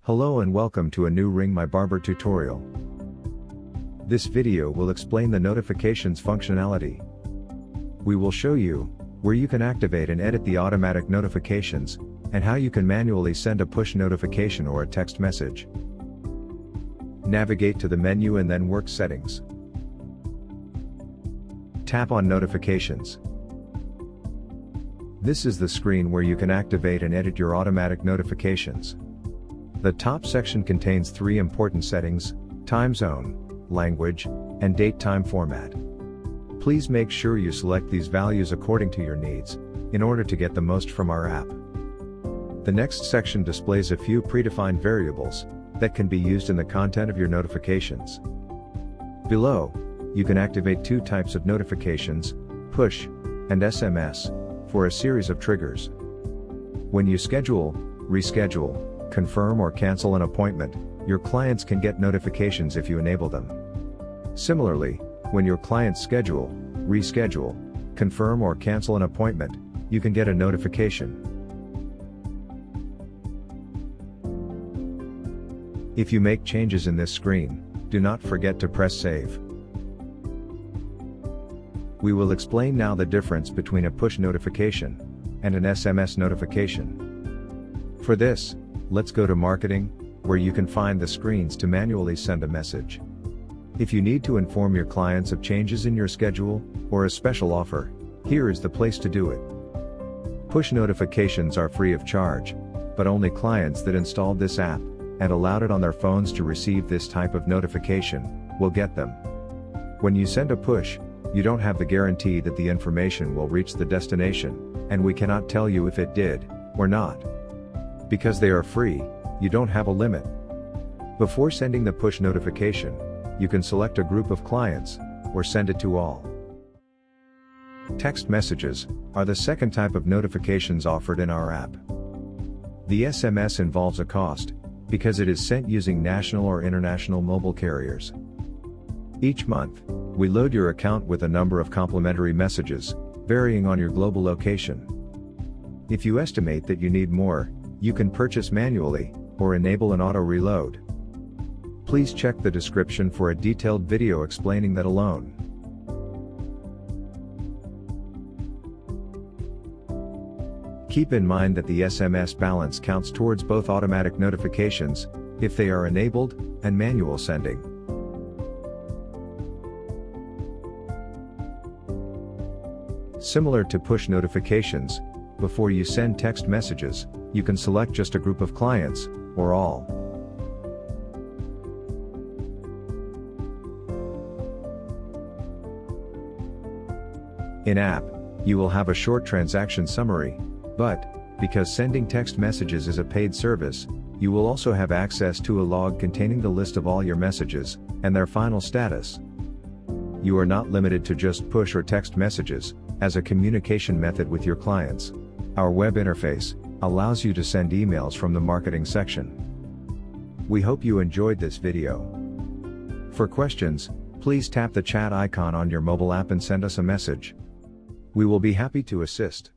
Hello and welcome to a new Ring My Barber tutorial. This video will explain the notifications functionality. We will show you where you can activate and edit the automatic notifications, and how you can manually send a push notification or a text message. Navigate to the menu and then Work Settings. Tap on Notifications. This is the screen where you can activate and edit your automatic notifications. The top section contains three important settings: time zone, language, and date time format. Please make sure you select these values according to your needs, in order to get the most from our app. The next section displays a few predefined variables that can be used in the content of your notifications. Below, you can activate two types of notifications, push and SMS, for a series of triggers. When you schedule, reschedule, confirm or cancel an appointment, your clients can get notifications if you enable them. Similarly, when your clients schedule, reschedule, confirm or cancel an appointment, you can get a notification. If you make changes in this screen, do not forget to press Save. We will explain now the difference between a push notification and an SMS notification. For this, let's go to Marketing, where you can find the screens to manually send a message. If you need to inform your clients of changes in your schedule, or a special offer, here is the place to do it. Push notifications are free of charge, but only clients that installed this app, and allowed it on their phones to receive this type of notification, will get them. When you send a push, you don't have the guarantee that the information will reach the destination, and we cannot tell you if it did, or not. Because they are free, you don't have a limit. Before sending the push notification, you can select a group of clients, or send it to all. Text messages are the second type of notifications offered in our app. The SMS involves a cost, because it is sent using national or international mobile carriers. Each month, we load your account with a number of complimentary messages, varying on your global location. If you estimate that you need more, you can purchase manually, or enable an auto reload. Please check the description for a detailed video explaining that alone. Keep in mind that the SMS balance counts towards both automatic notifications, if they are enabled, and manual sending. Similar to push notifications, before you send text messages, you can select just a group of clients, or all. In-app, you will have a short transaction summary, but, because sending text messages is a paid service, you will also have access to a log containing the list of all your messages, and their final status. You are not limited to just push or text messages, as a communication method with your clients. Our web interface allows you to send emails from the marketing section. We hope you enjoyed this video. For questions, please tap the chat icon on your mobile app and send us a message. We will be happy to assist.